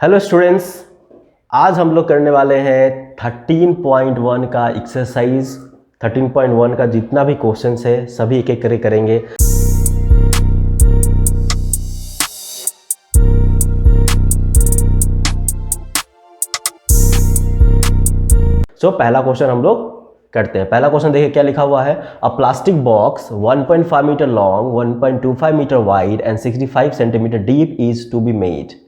Hello students, आज हम लोग करने वाले हैं 13.1 का एक्सरसाइज। 13.1 का जितना भी क्वेश्चंस है सभी एक एक करके करेंगे। पहला क्वेश्चन हम लोग करते हैं। पहला क्वेश्चन देखिए क्या लिखा हुआ है। A plastic box 1.5 metre long, 1.25 metre wide and 65 centimetre deep is to be made.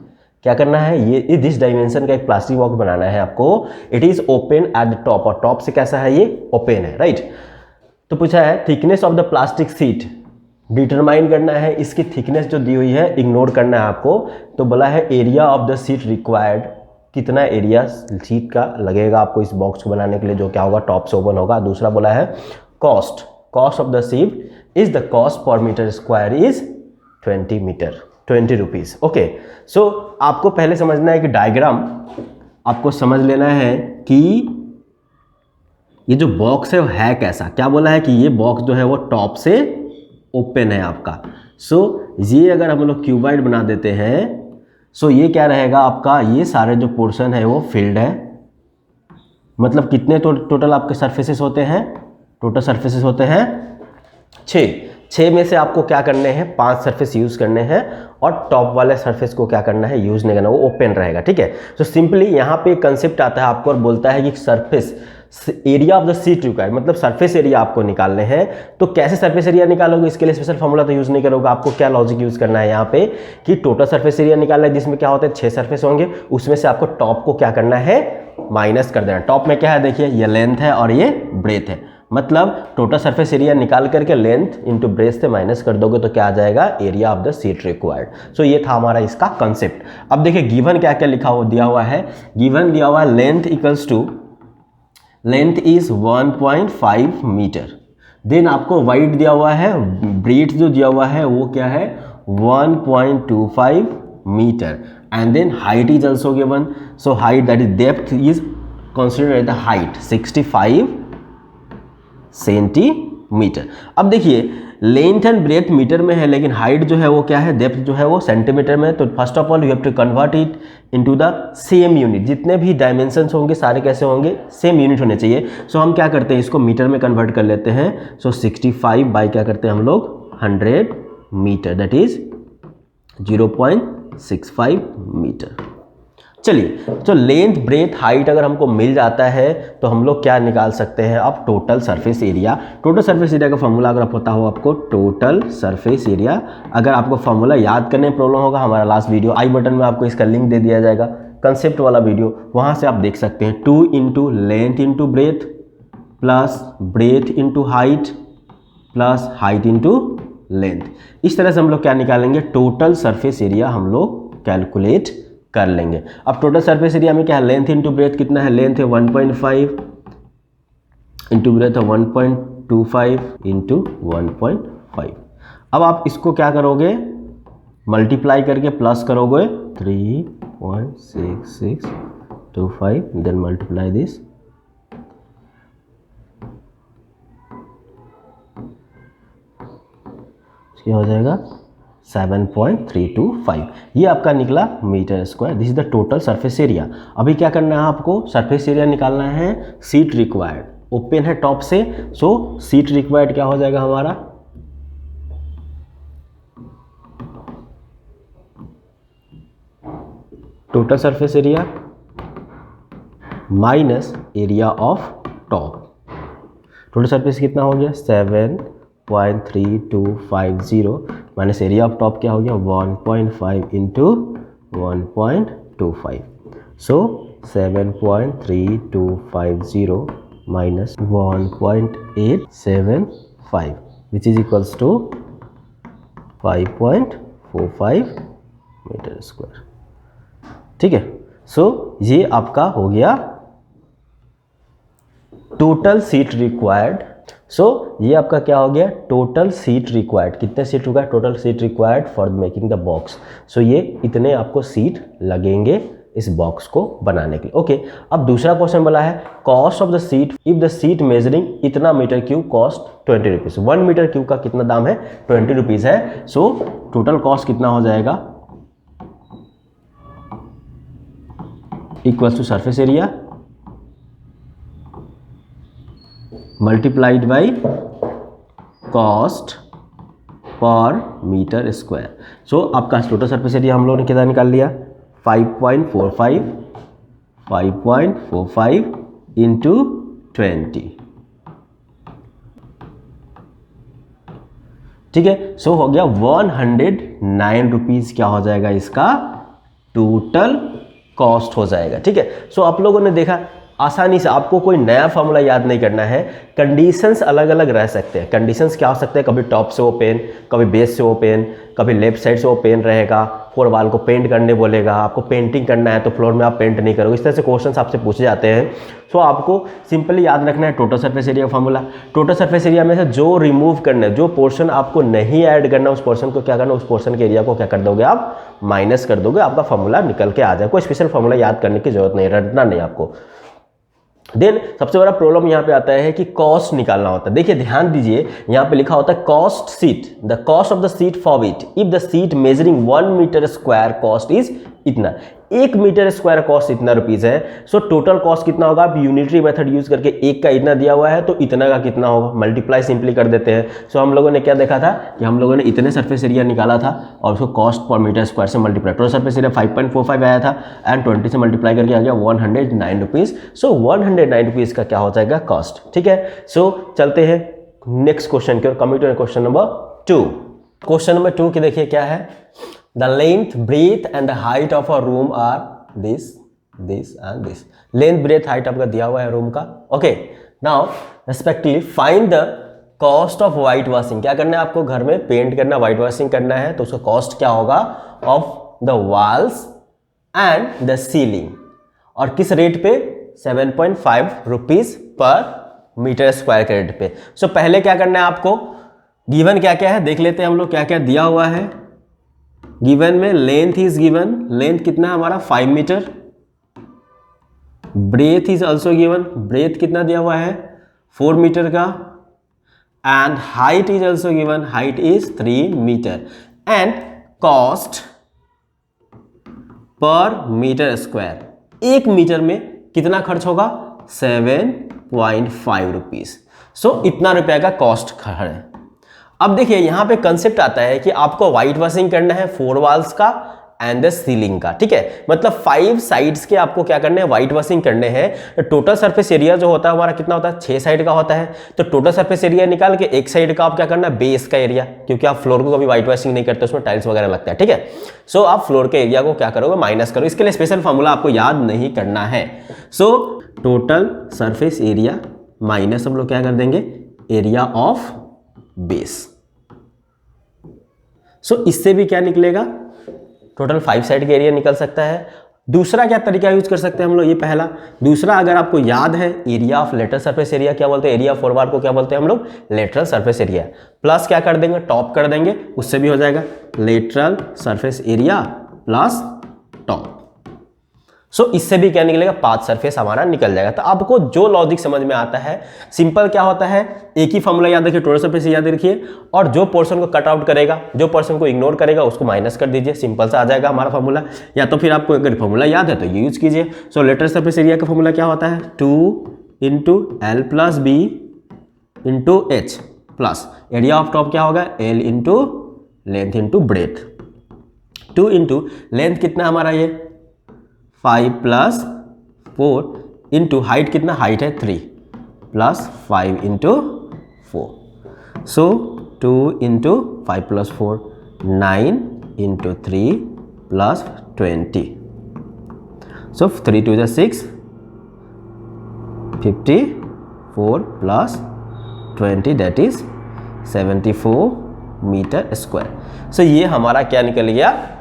क्या करना है, ये दिस डायमेंशन का एक प्लास्टिक बॉक्स बनाना है आपको। It is open at the top, और टॉप से कैसा है, ये ओपन है, राइट। तो पूछा है thickness of the plastic sheet determine करना है। इसकी थिकनेस जो दी हुई है इग्नोर करना है आपको। तो बोला है area of the seat required, कितना एरिया सीट का लगेगा आपको इस बॉक्स को बनाने के लिए, जो क्या होगा टॉप से ओपन होगा। दूसरा बोला है cost of the sheet is the cost per metre square is 20 rupees. Okay, so आपको पहले समझना है कि डायग्राम आपको समझ लेना है कि ये जो बॉक्स है वो है कैसा। क्या बोला है कि ये बॉक्स जो है वो टॉप से ओपन है आपका। ये अगर हम लोग क्यूबाइड बना देते हैं, ये क्या रहेगा आपका, ये सारे जो पोर्शन है वो फिल्ड है। मतलब कितने टोटल आपके सरफेसेस होते हैं, टोटल सरफेसेस होते हैं 6 में से आपको क्या करने हैं, 5 सरफेस यूज करने हैं, और टॉप वाले सरफेस को क्या करना है, यूज नहीं करना, वो ओपन रहेगा, ठीक है। सिंपली यहाँ पे कंसेप्ट आता है आपको और बोलता है कि surface area of the seat required, मतलब सरफेस एरिया आपको निकालने हैं। तो कैसे सरफेस एरिया निकालोगे, इसके लिए स्पेशल फॉर्मूला तो यूज नहीं करोगे। आपको क्या लॉजिक यूज करना है यहाँ पे कि टोटल सरफेस एरिया निकालना है, जिसमें क्या होता है 6 सरफेस होंगे, उसमें से आपको टॉप को क्या करना है, माइनस कर देना। टॉप में क्या है, देखिए ये लेंथ है और ये ब्रेथ है। मतलब टोटल सरफेस एरिया निकाल करके लेंथ इंटू ब्रेथ से माइनस कर दोगे तो क्या आ जाएगा, area of the seat required. ये था हमारा इसका कंसेप्ट। अब देखिए गिवन क्या क्या लिखा हुआ दिया हुआ है। गिवन दिया हुआ है length equals to, length is 1.5 metre. Then आपको वाइड दिया हुआ है, ब्रेथ जो दिया हुआ है वो क्या है 1.25 metre, and then height is also given. Height that is depth is considered the height 65 centimetre. अब देखिए लेंथ एंड ब्रेथ मीटर में है, लेकिन हाइट जो है वो क्या है, डेप्थ जो है वो सेंटीमीटर में है। तो first of all you have to convert it into the same unit. जितने भी डायमेंशंस होंगे सारे कैसे होंगे, सेम यूनिट होने चाहिए। हम क्या करते हैं, इसको मीटर में कन्वर्ट कर लेते हैं। 65 बाई क्या करते हैं हम लोग 100 मीटर, दैट इज 0.65 मीटर। चलिए, तो लेंथ ब्रेथ हाइट अगर हमको मिल जाता है तो हम लोग क्या निकाल सकते हैं, अब total surface area. Total surface area का फॉर्मूला अगर पता हो आपको, टोटल सरफेस एरिया, अगर आपको फॉर्मूला याद करने में प्रॉब्लम होगा, हमारा लास्ट वीडियो आई बटन में आपको इसका लिंक दे दिया जाएगा, कंसेप्ट वाला वीडियो, वहां से आप देख सकते हैं। 2 into length into breath plus breadth into height plus height into length. इस तरह से हम लोग क्या निकालेंगे, टोटल सरफेस एरिया हम लोग कैलकुलेट कर लेंगे। अब टोटल सरफेस एरिया में क्या है, लेंथ इंटू ब्रेथ कितना है, लेंथ है 1.5 इंटू ब्रेथ है 1.25 इंटू 1.5। अब आप इसको क्या करोगे, मल्टीप्लाई करके प्लस करोगे 3.6625, देन मल्टीप्लाई दिस, क्या हो जाएगा 7.325। ये आपका निकला metre square. This is the total surface area. अभी क्या करना है आपको, सरफेस एरिया निकालना है सीट रिक्वायर्ड, ओपन है टॉप से। सीट रिक्वायर्ड क्या हो जाएगा हमारा, total surface area minus area of top. Total surface कितना हो गया 7.3250 माइनस एरिया ऑफ टॉप क्या हो गया 1.5 into 1.25। 7.3250 minus 1.875 which is equals to 5.45 metre square, ठीक है। ये आपका हो गया टोटल सीट रिक्वायर्ड। ये आपका क्या हो गया, टोटल सीट रिक्वायर्ड। कितने seat required, total seat required for making the box. ये इतने आपको सीट लगेंगे इस बॉक्स को बनाने के लिए। ओके, अब दूसरा क्वेश्चन बोला है cost of the sheet if the sheet measuring इतना metre cube cost 20 rupees. 1 metre cube का कितना दाम है 20 रुपीज है। टोटल कॉस्ट कितना हो जाएगा equals to surface area multiplied by cost per metre square. So आपका टोटल सरफेस एरिया हम लोगों ने कितना निकाल लिया 5.45 इंटू 20, ठीक है। सो हो गया 109 रुपीज़ क्या हो जाएगा इसका टोटल कॉस्ट हो जाएगा, ठीक है। सो आप लोगों ने देखा आसानी से, आपको कोई नया फॉर्मूला याद नहीं करना है। कंडीशंस अलग अलग रह सकते हैं। कंडीशंस क्या हो सकते हैं, कभी टॉप से वो पेन, कभी बेस से वो पेन, कभी लेफ्ट साइड से वो पेन रहेगा, फ्लोर वाल को पेंट करने बोलेगा, आपको पेंटिंग करना है तो फ्लोर में आप पेंट नहीं करोगे, इस तरह से क्वेश्चंस आपसे पूछे जाते हैं। सो आपको सिंपली याद रखना है total surface area formula. Total surface area में से जो रिमूव करना है, जो पोर्शन आपको नहीं ऐड करना, उस पोर्शन को क्या करना, उस पोर्शन के एरिया को क्या कर दोगे आप माइनस कर दोगे, आपका फॉर्मूला निकल के आ जाए। कोई स्पेशल फॉर्मूला याद करने की जरूरत नहीं, रटना नहीं आपको। देन सबसे बड़ा प्रॉब्लम यहाँ पे आता है कि कॉस्ट निकालना होता है। देखिए ध्यान दीजिए, यहाँ पे लिखा होता है cost sheet, the cost of the sheet for it if the sheet measuring 1 metre square cost is इतना, 1 मीटर स्क्वायर कॉस्ट इतना रुपीज़ है। सो टोटल कॉस्ट कितना होगा, आप यूनिटरी मेथड यूज करके एक का इतना दिया हुआ है तो इतना का कितना होगा, मल्टीप्लाई सिंपली कर देते हैं। सो हम लोगों ने क्या देखा था कि हम लोगों ने इतने सरफेस एरिया निकाला था और उसको कॉस्ट पर मीटर स्क्वायर से मल्टीप्लाई, टोटल सरफेस एरिया 5.45 आया था एंड 20 से मल्टीप्लाई करके आ गया 109 रुपीज़। सो 109 रुपीज़ का क्या हो जाएगा कॉस्ट, ठीक है। सो चलते हैं नेक्स्ट क्वेश्चन की ओर, coming to question number 2। Question number 2 की देखिए क्या है, the length breadth and the height of a room are this and this. Length breadth height आपका दिया हुआ है रूम का, okay. Now respectively find the cost of white washing. क्या करना है आपको, घर में पेंट करना, वाइट वॉशिंग करना है तो उसका कॉस्ट क्या होगा of the walls and the ceiling, और किस रेट पे 7.5 रुपीज पर मीटर स्क्वायर के रेट पे। सो पहले क्या करना है आपको, गिवन क्या क्या है देख लेते हैं हम लोग, क्या क्या दिया हुआ है। गिवन में लेंथ इज गिवन, लेंथ कितना है हमारा 5 metre, breadth is also given, breadth कितना दिया हुआ है 4 मीटर का, and height is also given, height is 3 metre, and cost per metre square 1 metre में कितना खर्च होगा 7.5 रुपीज। सो इतना रुपया का कॉस्ट है। अब देखिए यहाँ पे कंसेप्ट आता है कि आपको व्हाइट वॉशिंग करना है 4 वॉल्स का एंड द सीलिंग का, ठीक है। मतलब 5 साइड्स के आपको क्या करने हैं, व्हाइट वॉशिंग करने हैं। टोटल सरफेस एरिया जो होता है हमारा कितना होता है 6 साइड का होता है। तो टोटल सरफेस एरिया निकाल के एक साइड का आप क्या करना है बेस का एरिया, क्योंकि आप फ्लोर को कभी व्हाइट वॉशिंग नहीं करते, उसमें टाइल्स वगैरह लगता है, ठीक है। सो आप फ्लोर के एरिया को क्या करोगे माइनस करो, इसके लिए स्पेशल फॉर्मूला आपको याद नहीं करना है। So total surface area minus हम लोग क्या कर देंगे एरिया ऑफ बेस। सो इससे भी क्या निकलेगा, टोटल 5 साइड का एरिया निकल सकता है। दूसरा क्या तरीका यूज कर सकते हैं हम लोग, ये पहला। दूसरा अगर आपको याद है area of lateral surface area क्या बोलते हैं, एरिया ऑफ फोरवार को क्या बोलते हैं हम लोग लेटरल सरफेस एरिया, प्लस क्या कर देंगे टॉप कर देंगे, उससे भी हो जाएगा lateral surface area plus top. So इससे भी क्या निकलेगा 5 सरफेस हमारा निकल जाएगा। तो आपको जो लॉजिक समझ में आता है, सिंपल क्या होता है, एक ही फॉर्मूला याद रखिए, टोटल सरफेस याद रखिए, और जो पोर्शन को कट आउट करेगा, जो पोर्शन को इग्नोर करेगा उसको माइनस कर दीजिए, सिंपल सा आ जाएगा हमारा फॉर्मूला। या तो फिर आपको अगर फॉर्मूला याद है तो ये यूज कीजिए। सो लेटरल सरफेस एरिया का फॉर्मूला क्या होता है 2 into L plus B into H, plus area of top क्या होगा L into length into breadth, 2 into length कितना हमारा ये 5 प्लस 4 इंटू हाइट कितना, हाइट है 3 plus 5 into 4। So 2 into 5 plus 4 9 into 3 plus 20। So 3 2 जा 6 54 plus 20 that is 74 metre square. So ये हमारा क्या निकल गया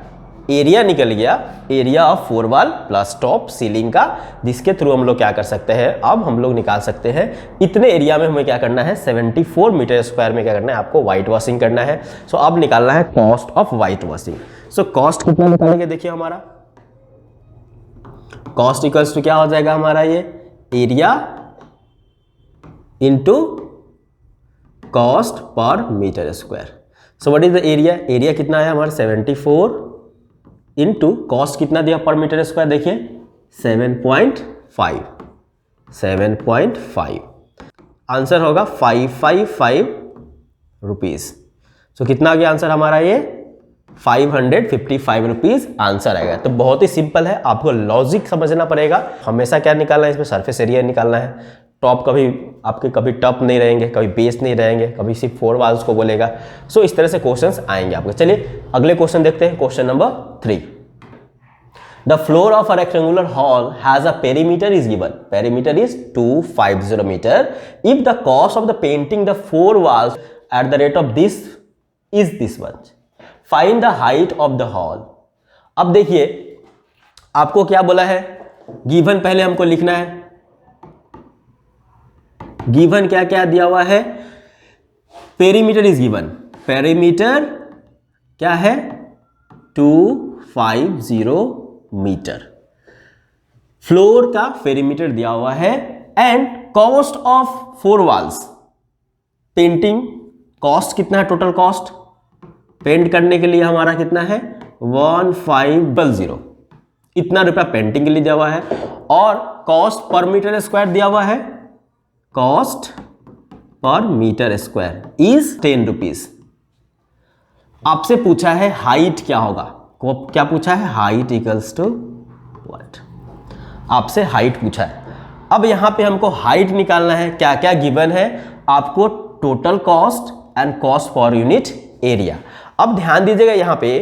एरिया निकल गया, area of 4 wall plus top ceiling का, जिसके थ्रू हम लोग क्या कर सकते हैं, अब हम लोग निकाल सकते हैं इतने एरिया में हमें क्या करना है 74 मीटर स्क्वायर में क्या करना है आपको व्हाइट वॉशिंग करना है। सो अब निकालना है cost of white washing. So cost कितना निकालेंगे देखिए, हमारा कॉस्ट इक्वल्स टू क्या हो जाएगा हमारा ये area into cost per metre square. So what is the area, कितना है हमारा 74 इंटू कॉस्ट कितना दिया पर मीटर स्क्वायर, देखिए 7.5 7.5 आंसर होगा 555 रुपीज़। सो कितना आ गया आंसर हमारा ये 555 रुपीज़ आंसर आएगा। तो बहुत ही सिंपल है, आपको लॉजिक समझना पड़ेगा। हमेशा क्या निकालना है इसमें, सरफेस एरिया निकालना है। टॉप कभी आपके कभी टॉप नहीं रहेंगे, कभी बेस नहीं रहेंगे, कभी सिर्फ 4 वॉल्स को बोलेगा। सो इस तरह से क्वेश्चंस आएंगे आपके। चलिए अगले क्वेश्चन देखते हैं, question number 3। The floor of a rectangular hall has a perimeter is given. Perimeter is 250 meter. If the cost of the painting the 4 walls at the rate of this is this much. Find the height of the hall. अब देखिए आपको क्या बोला है, given पहले हमको लिखना है। गिवन क्या क्या दिया हुआ है, पेरीमीटर इज गिवन। पेरीमीटर क्या है 250 मीटर। फ्लोर का पेरीमीटर दिया हुआ है and cost of 4 walls. Painting cost कितना है, टोटल कॉस्ट पेंट करने के लिए हमारा कितना है 1500, इतना रुपया पेंटिंग के लिए दिया हुआ है। और कॉस्ट पर मीटर स्क्वायर दिया हुआ है, cost per metre square is 10 rupees. आपसे पूछा है हाइट क्या होगा, क्या पूछा है, हाइट इक्वल्स टू व्हाट, आपसे हाइट पूछा है। अब यहां पे हमको हाइट निकालना है, क्या क्या गिवन है आपको, total cost and cost per unit area. अब ध्यान दीजिएगा यहां पे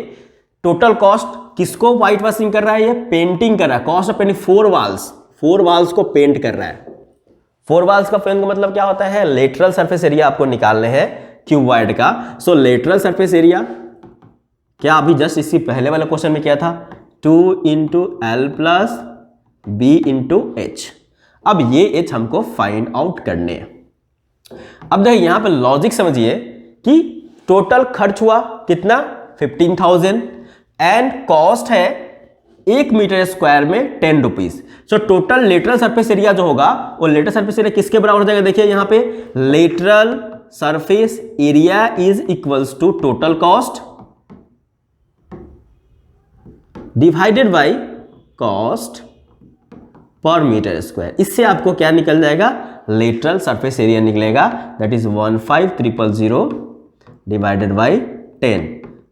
टोटल कॉस्ट किसको व्हाइट वॉशिंग कर रहा है, ये पेंटिंग कर रहा है। कॉस्ट ऑफ पेंटिंग 4 वॉल्स को पेंट कर रहा है। 4 वॉल्स का पेंट का मतलब क्या होता है, लेटरल सरफेस एरिया आपको निकालने हैं क्यूबॉइड का। सो लेटरल सरफेस एरिया क्या अभी जस्ट इससे पहले वाले क्वेश्चन में क्या था, 2 × L + B × H। अब ये H हमको फाइंड आउट करने हैं। अब देखिए यहां पे लॉजिक समझिए कि टोटल खर्च हुआ कितना 15,000 एंड कॉस्ट है 1 मीटर स्क्वायर में 10 rupees. So total lateral surface area जो होगा वो लेटरल सरफेस एरिया किसके बराबर हो जाएगा, देखिए यहां पे lateral surface area is equals to total cost divided by cost per metre square. इससे आपको क्या निकल जाएगा, लेटरल सरफेस एरिया निकलेगा, that is 15,000 divided by 10।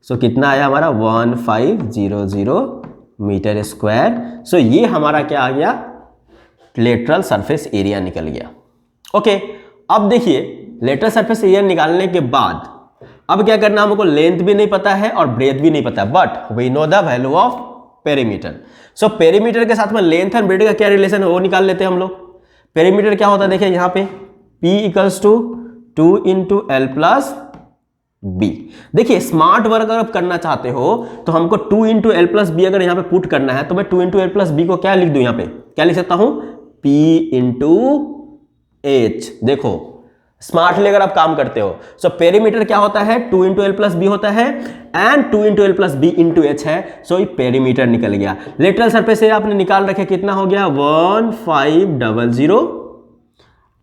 So कितना आया हमारा 1500 मीटर स्क्वायर। सो ये हमारा क्या आ गया, लेटरल सरफेस एरिया निकल गया। ओके अब देखिए लेटरल सरफेस एरिया निकालने के बाद अब क्या करना, हमको लेंथ भी नहीं पता है और ब्रेथ भी नहीं पता, but we know the value of perimeter. So perimeter के साथ में लेंथ एंड ब्रेथ का क्या रिलेशन है वो निकाल लेते हैं हम लोग। पेरीमीटर क्या होता है, देखिए यहां पे P = 2 × L + B। देखिए स्मार्ट वर्क अगर आप करना चाहते हो तो हमको 2 × L + B अगर यहां पे पुट करना है तो मैं 2 × L + B को क्या लिख दूं, यहां पे क्या लिख सकता हूं, P × H। देखो स्मार्टली अगर आप काम करते हो। सो पेरीमीटर क्या होता है 2 × L + B होता है एंड 2 × L + B × H है। सो ये पेरीमीटर निकल गया। लेटरल सरफेस एरिया आपने निकाल रखे, कितना हो गया 1500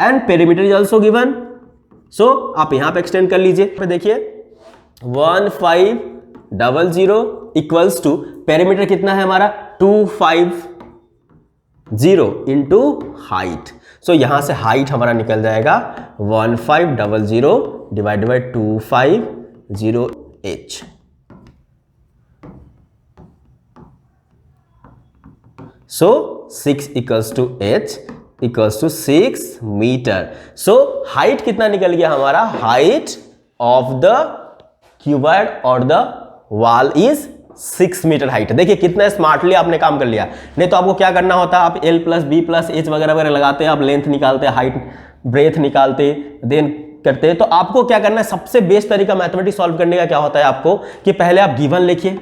and perimeter is also given. So आप यहां पे एक्सटेंड कर लीजिए, पे देखिए 1500 इक्वल्स टू पेरीमीटर कितना है हमारा 250 इंटू हाइट। सो यहां से हाइट हमारा निकल जाएगा 1500 divided by 250H। So 6 equals to H equals to 6 metre. So height कितना निकल गया हमारा, हाइट ऑफ द क्यूबॉइड और the wall is 6 metre height. देखिए कितना स्मार्टली आपने काम कर लिया। नहीं तो आपको क्या करना होता, आप L + B + H वगैरह वगैरह लगाते, आप लेंथ निकालते, हाइट ब्रेथ निकालते, देन करते। तो आपको क्या करना है, सबसे बेस्ट तरीका मैथमेटिक्स सॉल्व करने का क्या होता है आपको, कि पहले आप गिवन लिखिए,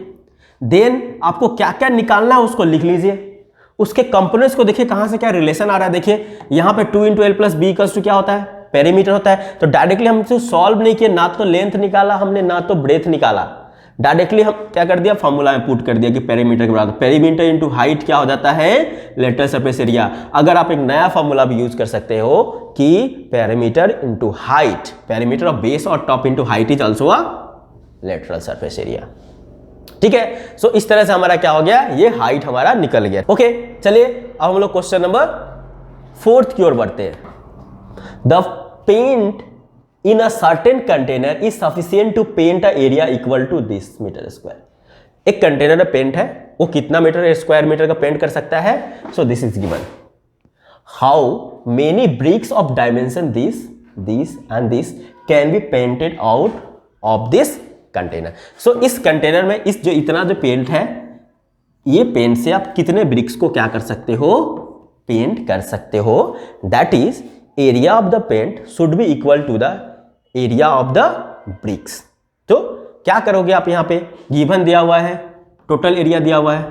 देन आपको क्या क्या निकालना है उसको लिख लीजिए, उसके कंपोनेंट्स को देखिए कहां से क्या रिलेशन आ रहा है। देखिए यहां पे 2 × L + B = क्या होता है, पेरीमीटर होता है। तो डायरेक्टली हमसे सॉल्व नहीं किया, ना तो लेंथ निकाला हमने ना तो ब्रेथ निकाला, डायरेक्टली हम क्या कर दिया, फॉर्मूला में पुट कर दिया कि पेरीमीटर के बराबर पेरीमीटर इंटू हाइट क्या हो जाता है, लेटरल सरफेस एरिया। अगर आप एक नया फॉर्मूला भी यूज कर सकते हो कि perimeter into height, perimeter of base और top into height is also a lateral surface area. ठीक है। सो इस तरह से हमारा क्या हो गया, ये हाइट हमारा निकल गया। ओके, चलिए अब हम लोग क्वेश्चन नंबर 4 की ओर बढ़ते हैं। The paint in a certain container is sufficient to paint a area equal to this metre square. एक कंटेनर में पेंट है, वो कितना मीटर स्क्वायर मीटर का पेंट कर सकता है? So this is given. How many bricks of dimension this and this can be painted out of this container. So इस कंटेनर में इस जो इतना जो पेंट है, ये पेंट से आप कितने ब्रिक्स को क्या कर सकते हो, पेंट कर सकते हो। That is area of the paint should be equal to the area of the bricks. तो क्या करोगे आप, यहां पे गिवन दिया हुआ है, टोटल एरिया दिया हुआ है,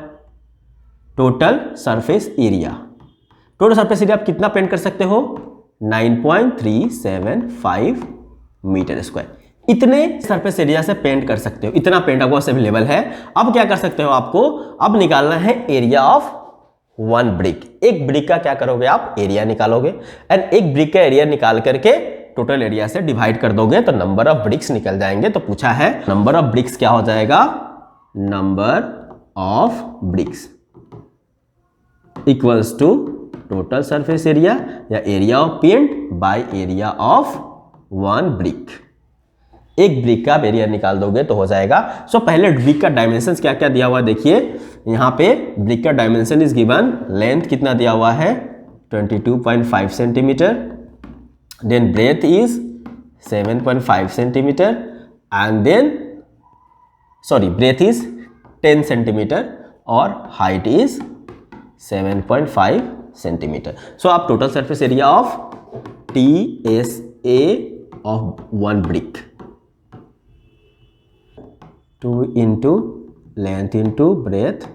total surface area. Total surface area आप कितना पेंट कर सकते हो? 9.375 मीटर स्क्वायर। इतने सरफेस एरिया से पेंट कर सकते हो, इतना पेंट आपको अवेलेबल है। अब क्या कर सकते हो, आपको अब निकालना है एरिया ऑफ वन ब्रिक। एक ब्रिक का क्या करोगे आप, एरिया निकालोगे, एंड एक ब्रिक का एरिया निकाल करके टोटल एरिया से डिवाइड कर दोगे तो नंबर ऑफ ब्रिक्स निकल जाएंगे। तो पूछा है नंबर ऑफ ब्रिक्स क्या हो जाएगा, number of bricks equals to total surface area या area of paint by area of one brick. एक ब्रिक का एरिया निकाल दोगे तो हो जाएगा। सो पहले ब्रिक का डायमेंशन क्या क्या दिया हुआ है, देखिए यहां पे ब्रिक का डायमेंशन इज गिवन। लेंथ कितना दिया हुआ है, 22.5 centimetre, then breadth is 7.5 centimetre, and then breadth is 10 centimetre और हाइट इज 7.5 सेंटीमीटर। सो आप total surface area of TSA of one brick 2 into length into breadth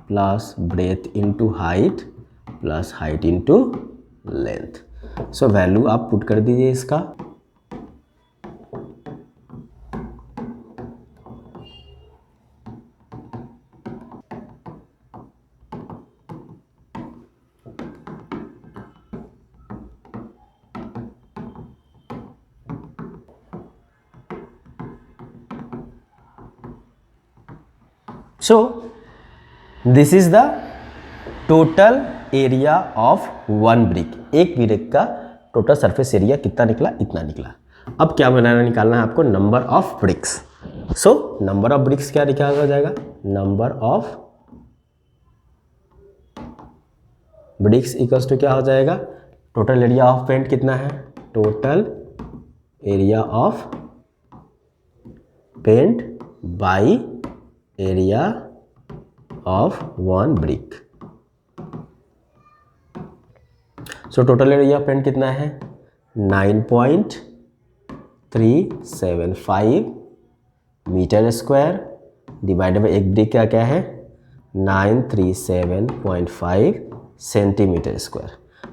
plus breadth into height plus height into length। So value आप put कर दीजिए इसका। So this is the total area of one brick। एक brick का total surface area कितना निकला, इतना निकला। अब क्या निकालना है आपको, number of bricks. So number of bricks क्या निकाला जाएगा, number of bricks equals to क्या हो जाएगा, टोटल एरिया ऑफ पेंट कितना है, total area of paint by area of one brick. So total area of paint कितना है, 9.375 मीटर स्क्वायर डिवाइडेड बाई एक ब्रिक का क्या है, 937.5 सेंटीमीटर स्क्वायर।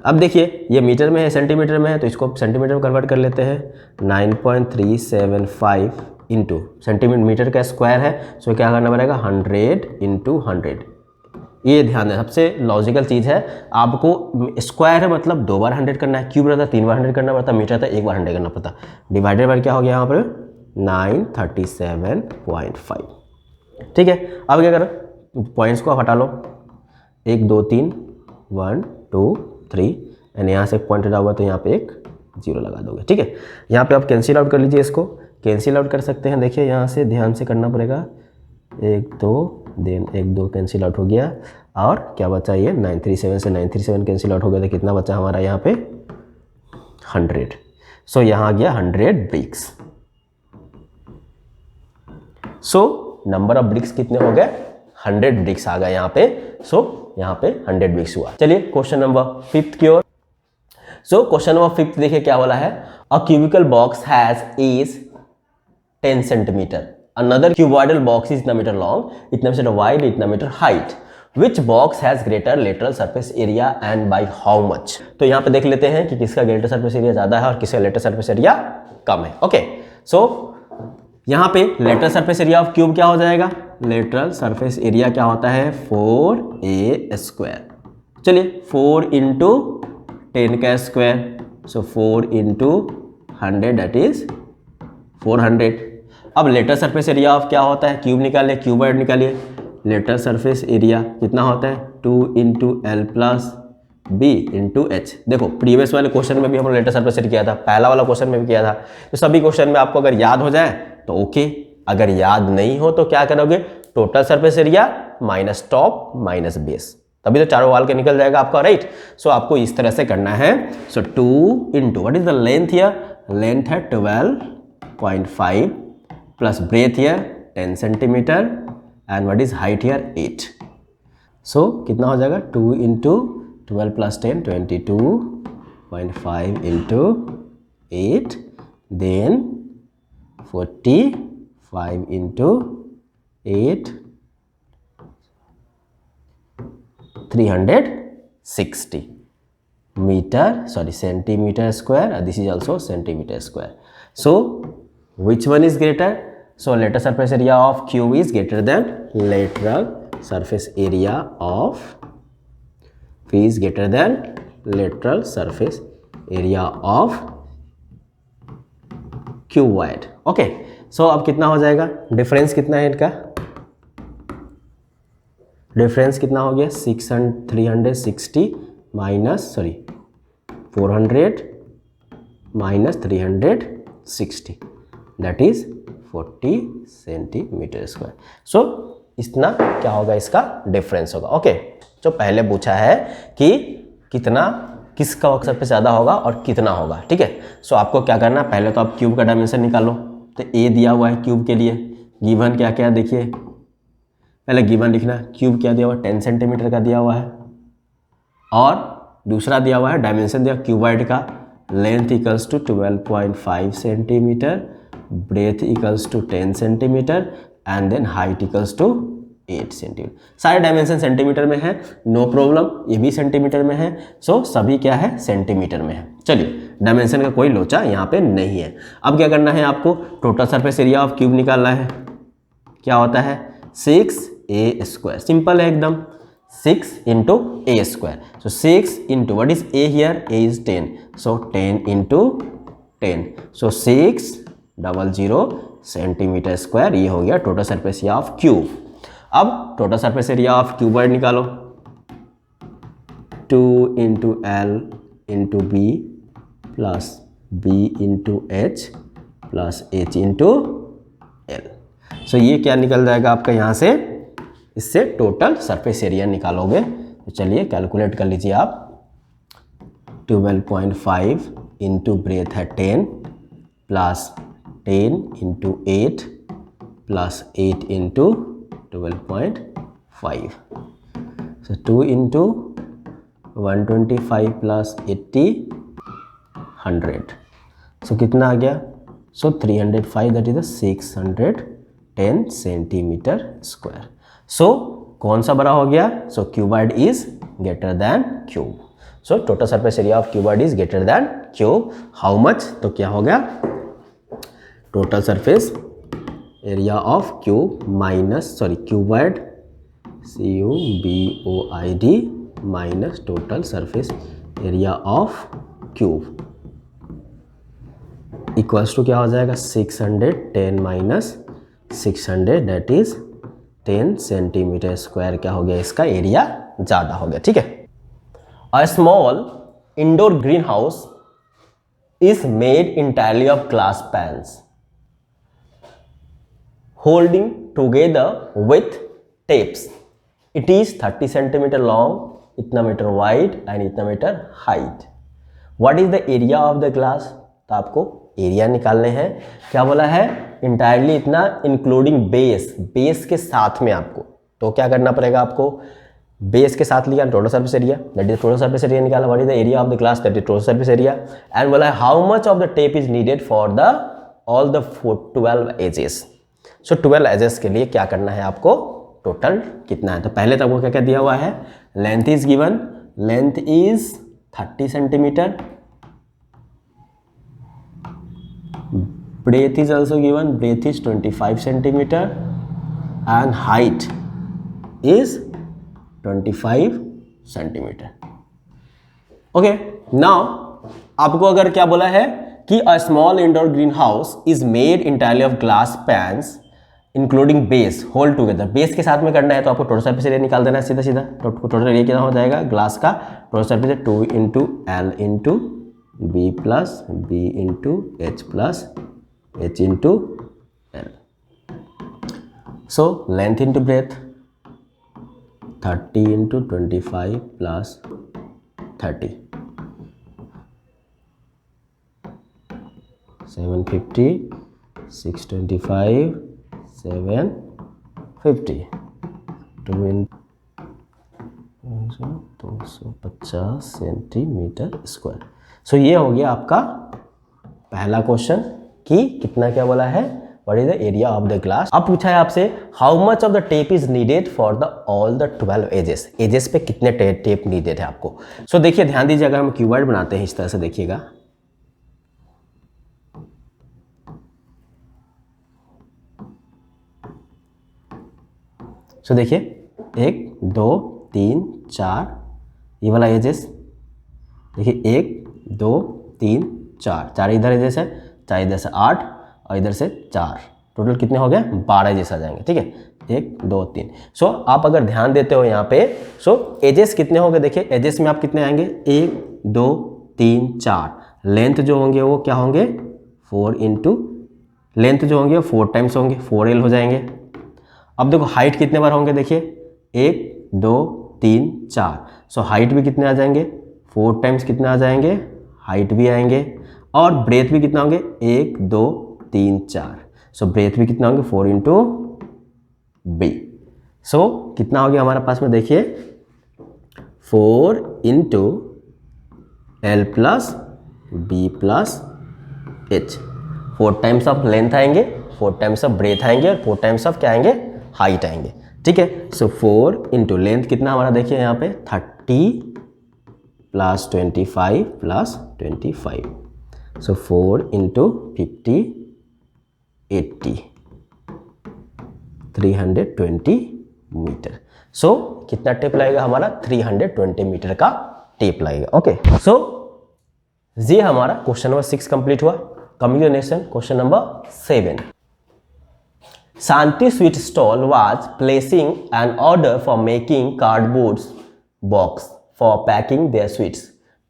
अब देखिए ये मीटर में है, सेंटीमीटर में है, तो इसको सेंटीमीटर में कन्वर्ट कर लेते हैं। 9.375 इंटू सेंटीमीटर का स्क्वायर है, सो क्या करना पड़ेगा, 100 इंटू 100। ये ध्यान दें, सबसे लॉजिकल चीज़ है, आपको स्क्वायर है मतलब 2 बार 100 करना है, क्यूब रहता 3 बार 100 करना पड़ता, मीटर था 1 बार 100 करना पड़ता। डिवाइडेड बाय क्या हो गया यहाँ पर 937.5। ठीक है, अब क्या करो, पॉइंट्स को हटा लो, 1 2 3 1 2 3, एंड यहाँ से एक पॉइंट हटा हुआ तो यहाँ पे एक 0 लगा दोगे। ठीक है, यहाँ पे आप कैंसिल आउट कर लीजिए, इसको कैंसिल आउट कर सकते हैं। देखिए यहाँ से ध्यान से करना पड़ेगा, 1 2 देन 1 2 कैंसिल आउट हो गया, और क्या बचा, ये 937 से 937 कैंसिल आउट हो गया, तो कितना बचा हमारा यहाँ पे 100। सो यहाँ आ गया 100 bricks. So number of bricks कितने हो गए, 100 ब्रिक्स आ गए यहाँ पे। सो यहाँ पे 100 ब्रिक्स हुआ। चलिए क्वेश्चन नंबर 5 की ओर। सो क्वेश्चन नंबर 5 देखिए क्या बोला है, a cubical box has edge 10 centimetre, another cuboidal box is इतना मीटर लॉन्ग, इतना मीटर वाइड, इतना metre height, which box has greater lateral surface area and by how much. तो यहाँ पे देख लेते हैं कि किसका ग्रेटर सरफेस एरिया ज्यादा है और किसका लेटर सरफेस एरिया कम है। ओके, सो यहाँ पे lateral surface area of cube क्या हो जाएगा, लेटरल सरफेस एरिया क्या होता है, 4a स्क्वायर। चलिए 4 इंटू 10 का square, so 4 into 100 that is 400। अब लेटर सरफेस एरिया ऑफ क्या होता है, क्यूब निकालिए, क्यूबॉइड निकालिए। लेटर सरफेस एरिया कितना होता है, 2 into L plus B into H. देखो प्रीवियस वाले क्वेश्चन में भी हम लेटर सरफेस एरिया किया था, पहला वाला क्वेश्चन में भी किया था, तो सभी क्वेश्चन में आपको अगर याद हो जाए तो ओके, अगर याद नहीं हो तो क्या करोगे, total surface area minus top minus base, तभी तो चारों वाल के निकल जाएगा आपका, राइट। सो आपको इस तरह से करना है। So 2 into what is the length here, length है 12.5 plus breadth here 10 centimetre and what is height here 8। So कितना हो जाएगा, 2 into 12 plus 10 22.5 into 8 then 45 into 8 360 meter, sorry, centimeter square. This is also centimeter square. So which one is greater? So lateral surface area of cube is greater than lateral surface area of P is greater than lateral surface area of cuboid. Okay. So अब कितना हो जाएगा, difference कितना है इनका, difference कितना हो गया, 360 minus 400 minus 360 that is 40 centimetre square. So इतना क्या होगा, इसका डिफरेंस होगा। ओके, जो पहले पूछा है कि कितना किसका अक्सर पे ज़्यादा होगा और कितना होगा, ठीक है। सो आपको क्या करना है, पहले तो आप क्यूब का डायमेंशन निकालो। तो ए दिया हुआ है क्यूब के लिए, गिवन क्या क्या देखिए, पहले गिवन लिखना, क्यूब क्या दिया हुआ है 10 सेंटीमीटर का दिया हुआ है, और दूसरा दिया हुआ है डायमेंशन दिया क्यूबॉइड का, length equals to 12.5 centimetre, breadth equals to 10 centimetre and then height equals to 8 centimetre. सारे डायमेंशन सेंटीमीटर में है, नो प्रॉब्लम, ये भी सेंटीमीटर में है। सो सभी क्या है, सेंटीमीटर में है। चलिए, डायमेंशन का कोई लोचा यहाँ पे नहीं है। अब क्या करना है आपको, total surface area of cube निकालना है। क्या होता है, 6a स्क्वायर, सिंपल है एकदम, 6 into a square. So 6 into what is a here, a is 10, so 10 into 10, so 600 centimetre square. ये हो गया total surface area of cube. अब total surface area of cuboid निकालो, 2 into L into B plus B into H plus H into L. So ये क्या निकल जाएगा आपका यहाँ से, इससे टोटल सरफेस एरिया निकालोगे। तो चलिए कैलकुलेट कर लीजिए आप, 12.5 इंटू ब्रेथ है 10 plus 10 into 8 plus 8 into 12.5, so 2 into 125 plus 80 100, so कितना आ गया, so 305 that is 610 centimetre square. So कौन सा बड़ा हो गया, so cuboid is greater than cube. So total surface area of cuboid is greater than cube. How much, तो क्या हो गया, total surface area of cube minus cuboid CUBOID minus total surface area of cube equals to क्या हो जाएगा, 610 minus 600 that is 10 centimetre square. क्या हो गया, इसका एरिया ज़्यादा हो गया, ठीक है। अ small indoor green house is made entirely of glass pans holding together with tapes. It is 30 centimeter long, इतना मीटर वाइड एंड इतना metre height. What is the area of the glass? तो आपको area निकालने हैं। क्या बोला है, entirely इतना इंक्लूडिंग बेस, बेस के साथ में आपको, तो क्या करना पड़ेगा आपको, बेस के साथ लिया total surface area, that is total surface area निकाला। What is the area of the glass, that is total surface area. And बोला है how much of the tape is needed for the all the 12 edges. So 12 edges के लिए क्या करना है आपको, total कितना है। तो पहले तो आपको क्या क्या दिया हुआ है, length is given, length is 30 centimetre, breadth is also given, breadth is 25 centimetre and height is 25 centimetre. Okay, now आपको अगर क्या बोला है, कि a small indoor green house is made entirely of glass panes including base whole together. Base के साथ में करना है तो आपको टोटल सरफेस एरिया निकाल देना है सीधा सीधा। टोटल एरिया कितना हो जाएगा ग्लास का, total surface area 2 into L into B plus B into H plus H into L. So length into breadth 30 into 25 plus 30 750 625 750 250 centimetre square. So ये हो गया आपका पहला क्वेश्चन कि कितना क्या बोला है, what is the area of the glass. अब पूछा है आपसे how much of the tape is needed for the all the 12 edges. Edges पे कितने टेप नीडेड है आपको। सो देखिए ध्यान दीजिए, अगर हम क्यूबॉइड बनाते हैं इस तरह से देखिएगा, सो देखिए 1 2 3 4 ये वाला एजेस देखिए 1 2 3 4 4 इधर एजेस है, 4 इधर से 8 और इधर से 4, टोटल कितने हो गए 12 एजेस आ जाएंगे। ठीक है 1 2 3। सो आप अगर ध्यान देते हो यहाँ पे, सो एजेस कितने होंगे देखिए, एजेस में आप कितने आएंगे 1 2 3 4। लेंथ जो होंगे वो क्या होंगे 4 इंटू, लेंथ जो होंगे वो 4 टाइम्स होंगे, 4L हो जाएंगे। अब देखो हाइट कितने बार होंगे देखिए 1 2 3 4। सो हाइट भी कितने आ जाएंगे 4 टाइम्स कितने आ जाएंगे हाइट भी आएंगे, और ब्रेथ भी कितना होंगे 1 2 3 4। सो ब्रेथ भी कितना होंगे 4 इंटू बी। सो कितना हो गया हमारे पास में देखिए 4 into L plus B plus H. 4 times of length आएंगे, 4 टाइम्स ऑफ ब्रेथ आएंगे और 4 टाइम्स ऑफ क्या आएंगे हाइट आएंगे। ठीक है, सो 4 इंटू लेंथ कितना हमारा देखिए यहाँ पे 30 प्लस 25 प्लस 25। सो 4 इंटू 50 80 320 मीटर। सो कितना टेप लगेगा हमारा 320 मीटर का टेप लगेगा। ओके, सो ये हमारा क्वेश्चन नंबर 6 कंप्लीट हुआ। Coming to next question number 7। Shanti sweet stall was placing an order for making cardboard box for packing their sweets.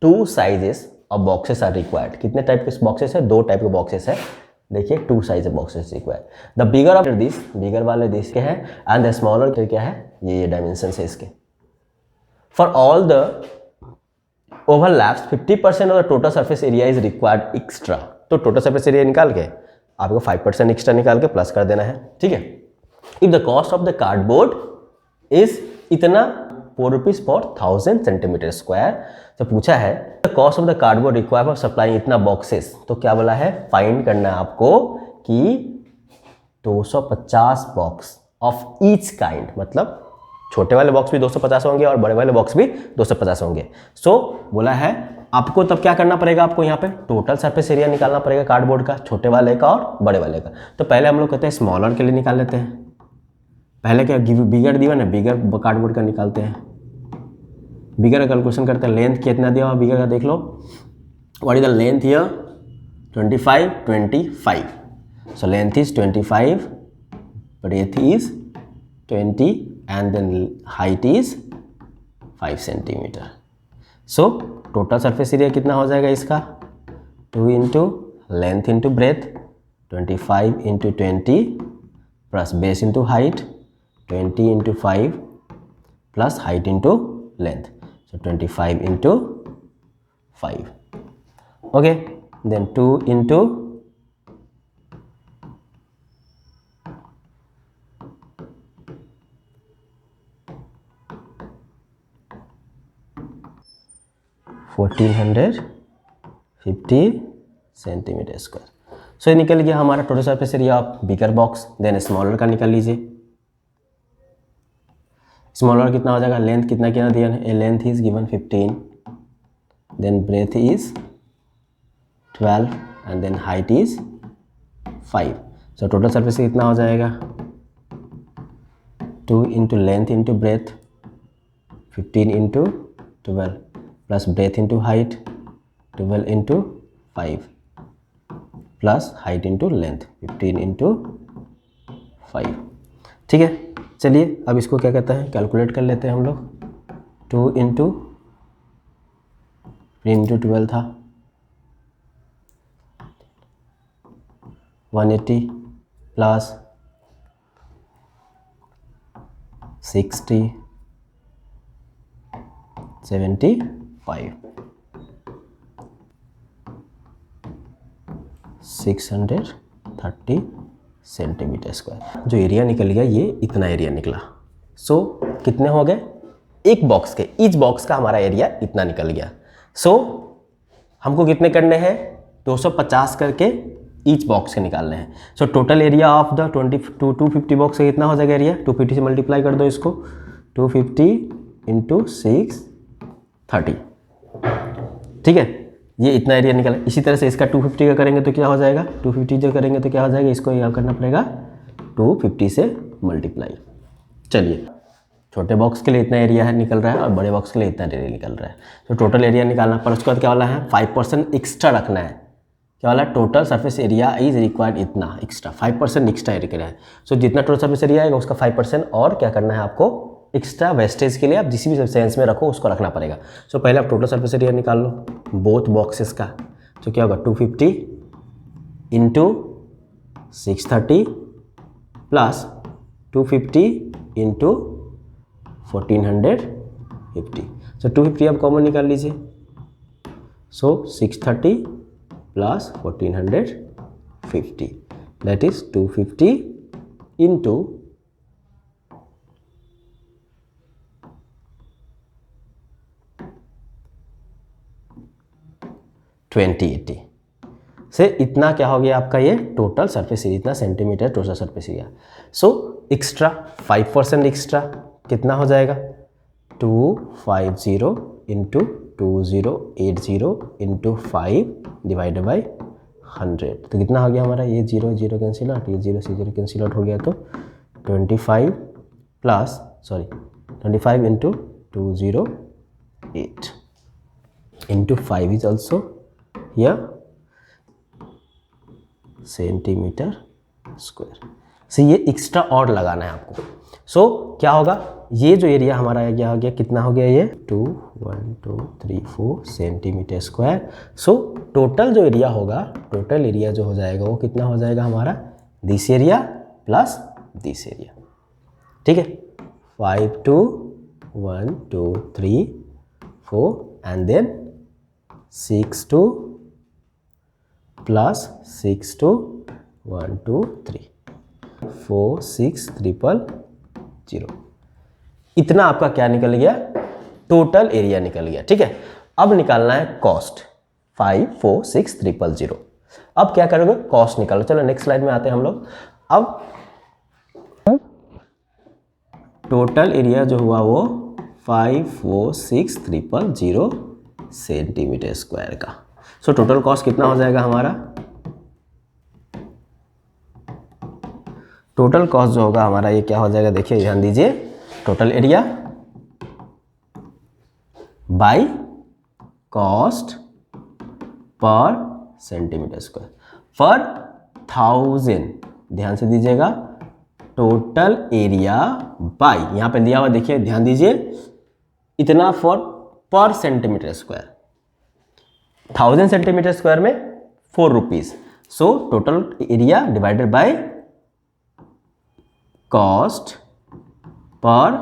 2 sizes of boxes are required. कितने type के boxes है 2 type के boxes है देखिए 2 size boxes required. The bigger of this, bigger वाले this के हैं, and the smaller क्या है ये डायमेंशन है इसके। For all the overlaps 50% of the total surface area is required extra. तो टोटल सरफेस एरिया निकाल के आपको 5% एक्स्ट्रा निकाल के प्लस कर देना है। ठीक है, if the cost of the cardboard is इतना 4 रुपीज फॉर 1000 सेंटीमीटर स्क्वायर। तो पूछा है the cost of the cardboard required for supplying इतना बॉक्सेस। तो क्या बोला है फाइंड करना है आपको कि 250 बॉक्स ऑफ ईच काइंड, मतलब छोटे वाले बॉक्स भी 250 होंगे और बड़े वाले बॉक्स भी 250 होंगे। सो बोला है आपको तब क्या करना पड़ेगा, आपको यहाँ पे टोटल सरफेस एरिया निकालना पड़ेगा कार्डबोर्ड का, छोटे वाले का और बड़े वाले का। तो पहले हम लोग कहते हैं स्मॉलर के लिए निकाल लेते हैं। पहले क्या बिगर दिया ना, बिगर कार्डबोर्ड का निकालते हैं। बिगर का कैलकुलेशन करते हैं। लेंथ कितना दिया हुआ बिगर का देख लो, what is the length here 25 25। So length is 25, breadth is 20 and then height is 5 centimetre. So total surface area कितना हो जाएगा इसका 2 into length into breadth 25 into 20 plus base into height 20 into 5 plus height into length. So 25 into 5। Okay, then 2 into 1450 centimetre square. So ये निकल गया हमारा total surface area of bigger box. Then smaller का निकाल लीजिए। स्मॉलर कितना हो जाएगा, लेंथ कितना कितना दिया है, length is given 15, then breadth is 12 and then height is 5। So total surface कितना हो जाएगा 2 into length into breadth 15 into 12 plus breadth into height 12 into 5 plus height into length 15 into 5। ठीक है, चलिए अब इसको क्या कहते हैं, कैलकुलेट कर लेते हैं हम लोग। 2 इंटू 12 था 180 प्लस 60 75 630 सेंटीमीटर स्क्वायर। जो एरिया निकल गया ये इतना एरिया निकला। सो कितने हो गए, एक बॉक्स के, ईच बॉक्स का हमारा एरिया इतना निकल गया। सो हमको कितने करने हैं, 250 करके ईच बॉक्स के निकालने हैं। सो total area of the 250 box का कितना हो जाएगा एरिया, 250 से मल्टीप्लाई कर दो इसको, 250 इंटू 630। ठीक है, ये इतना एरिया निकला। इसी तरह से इसका 250 का करेंगे तो क्या हो जाएगा, 250 जो करेंगे तो क्या हो जाएगा, इसको यहाँ करना पड़ेगा 250 से मल्टीप्लाई। चलिए, छोटे बॉक्स के लिए इतना एरिया है निकल रहा है और बड़े बॉक्स के लिए इतना एरिया निकल रहा है। तो टोटल एरिया निकालना, पर उसके बाद क्या वाला है, 5% एक्स्ट्रा रखना है। क्या वाला, total surface area is required इतना एक्स्ट्रा, 5% एक्स्ट्रा एरिया है। सो जितना टोटल सरफेस एरिया आएगा उसका 5% और क्या करना है आपको, एक्स्ट्रा वेस्टेज के लिए आप जिस भी सेंस में रखो उसको रखना पड़ेगा। सो पहले आप टोटल सरफेस एरिया निकाल लो बोथ बॉक्सेस का। तो क्या होगा, 250 इंटू 630 प्लस 250 इंटू 1450। सो 250 आप कॉमन निकाल लीजिए। सो 630 प्लस 1450 दैट इज 250 इंटू 2080 से इतना क्या हो गया आपका ये टोटल सरफेस एरिया, इतना centimetre total surface area. So extra 5% extra कितना हो जाएगा, 250 इंटू 2080 इंटू 5 डिवाइडेड बाई 100। तो कितना हो गया हमारा, ये 0 0 कैंसिल आउट, ये 0 से 0 कैंसिल आउट हो गया। तो 25 इंटू 208 इंटू 5 इज ऑल्सो या सेंटीमीटर स्क्वायर। से ये एक्स्ट्रा और लगाना है आपको। सो क्या होगा, ये जो एरिया हमारा क्या हो गया, कितना हो गया ये 2 1 2 3 4 सेंटीमीटर स्क्वायर। सो टोटल जो एरिया होगा, टोटल एरिया जो हो जाएगा वो कितना हो जाएगा हमारा, this area plus this area. ठीक है, 5 2 1 2 3 4 एंड देन 6 2 प्लस 6 2 1 2 3 4 6 000। इतना आपका क्या निकल गया, टोटल एरिया निकल गया। ठीक है, अब निकालना है कॉस्ट, 5 4 6 000। अब क्या करोगे, कॉस्ट निकालो। चलो नेक्स्ट स्लाइड में आते हैं हम लोग। अब टोटल एरिया जो हुआ वो 5 4 6 000 सेंटीमीटर स्क्वायर का। सो टोटल कॉस्ट कितना हो जाएगा हमारा, टोटल कॉस्ट जो होगा हमारा ये क्या हो जाएगा, देखिए ध्यान दीजिए, टोटल एरिया बाय कॉस्ट पर सेंटीमीटर स्क्वायर पर 1000। ध्यान से दीजिएगा, टोटल एरिया बाय, यहां पे दिया हुआ देखिए, ध्यान दीजिए, इतना फॉर पर सेंटीमीटर स्क्वायर, 1000 सेंटीमीटर स्क्वायर में 4 rupees. So total area divided by cost पर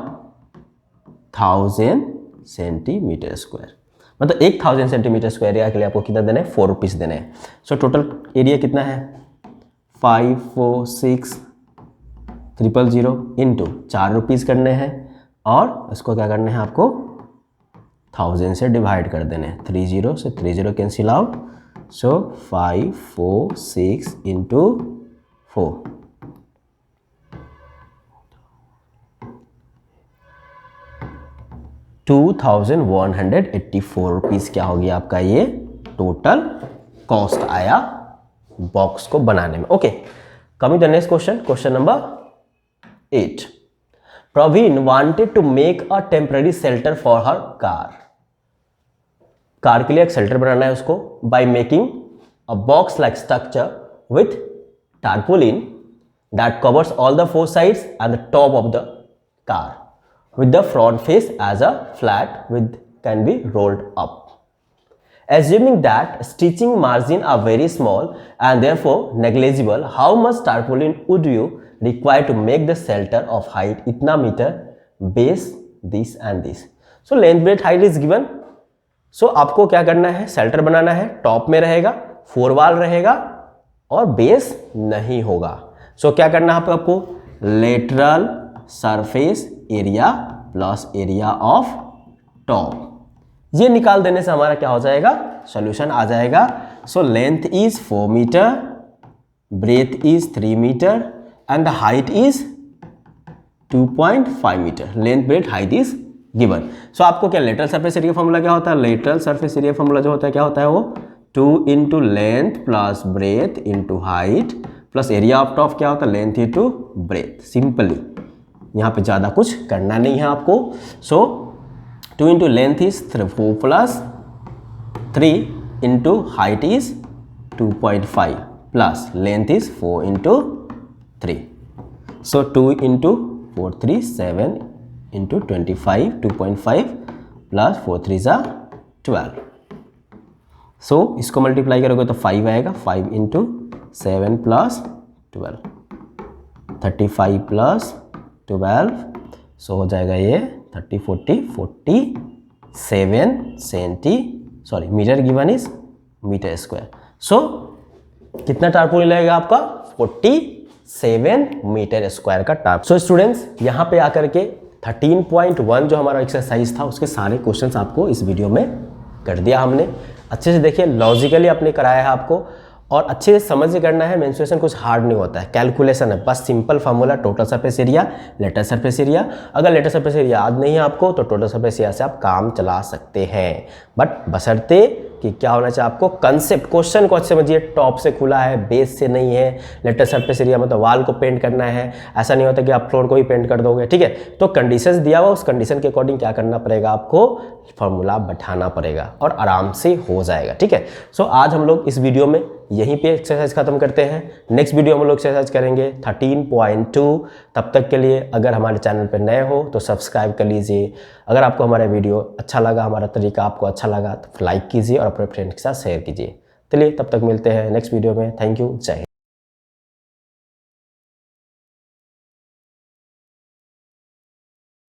1000 सेंटीमीटर स्क्वायर, मतलब 1000 सेंटीमीटर स्क्वायर एरिया के लिए आपको कितना देना है, 4 रुपीज देने हैं। सो टोटल एरिया कितना है, 5 4 6 000 इंटू 4 रुपीज करने हैं और इसको क्या करना है आपको 1000 से डिवाइड कर देने हैं। 30 से 30 कैंसिल आउट। सो 5 4 6 इंटू 4 2184 रुपीज क्या हो गया आपका, ये टोटल कॉस्ट आया बॉक्स को बनाने में। Okay, coming the next question, question number 8। Praveen wanted to make a temporary shelter for her car. Car के लिए एक शेल्टर बनाना है उसको, by making a box like structure with tarpaulin that covers all the four sides and the top of the car with the front face as a flat with can be rolled up. Assuming that stitching margin are very small and therefore negligible, how much tarpaulin would you require to make the shelter of height इतना metre base this and this. So length breadth height is given. So आपको क्या करना है, shelter बनाना है, top में रहेगा, 4 wall रहेगा और बेस नहीं होगा. So क्या करना है आपको, lateral surface area plus area of top, ये निकाल देने से हमारा क्या हो जाएगा, सॉल्यूशन आ जाएगा. So length is 4 metre, breadth is 3 metre and the height is 2.5 metre. Length breadth height is given. So आपको क्या लेटरल सरफेस एरिया फॉर्मूला क्या होता है, लेटरल सरफेस एरिया फॉर्मूला जो होता है क्या होता है वो 2 into length plus breadth into height plus area of top क्या होता है, लेंथ इंटू ब्रेथ. सिंपली यहाँ पे ज़्यादा कुछ करना नहीं है आपको. सो 2 into length is 4 plus 3 into height is 2.5 plus length is 4 into 3. So 2 into 4 3 7 into 25 2.5 plus 4 3 जा 12. सो इसको मल्टीप्लाई करोगे तो 5 आएगा, 5 इंटू 7 प्लस 12 35 प्लस 12. सो हो जाएगा ये 30 40 47 centi sorry metre given is metre square. So कितना टारपोलिन लगेगा आपका, 47 मीटर स्क्वायर का टारप. सो स्टूडेंट्स यहाँ पे आकर के 13.1 जो हमारा एक्सरसाइज था उसके सारे क्वेश्चंस आपको इस वीडियो में कर दिया हमने. अच्छे से देखिए, लॉजिकली आपने कराया है आपको और अच्छे से समझ के करना है. मेंस्ट्रुएशन कुछ हार्ड नहीं होता है, कैलकुलेशन है, बस simple formula total surface area lateral surface area. अगर लेटरल सरफेस एरिया याद नहीं है आपको तो टोटल सरफेस एरिया से आप काम चला सकते हैं, बट बशर्ते कि क्या होना चाहिए आपको, कंसेप्ट क्वेश्चन को अच्छे समझिए. टॉप से खुला है, बेस से नहीं है. लेटरल सरफेस एरिया मतलब वॉल को पेंट करना है, ऐसा नहीं होता कि आप फ्लोर को ही पेंट कर दोगे. ठीक है, तो कंडीशंस दिया हुआ, उस कंडीशन के अकॉर्डिंग क्या करना पड़ेगा आपको, फॉर्मूला बैठाना पड़ेगा और आराम से हो जाएगा. ठीक है, सो आज हम लोग इस वीडियो में यहीं पे एक्सरसाइज खत्म करते हैं. नेक्स्ट वीडियो हम लोग एक्सरसाइज करेंगे 13.2. तब तक के लिए अगर हमारे चैनल पर नए हो तो सब्सक्राइब कर लीजिए. अगर आपको हमारा वीडियो अच्छा लगा, हमारा तरीका आपको अच्छा लगा तो लाइक कीजिए और अपने फ्रेंड के साथ शेयर कीजिए. चलिए तब तक मिलते हैं नेक्स्ट वीडियो में. थैंक यू, जय हिंद.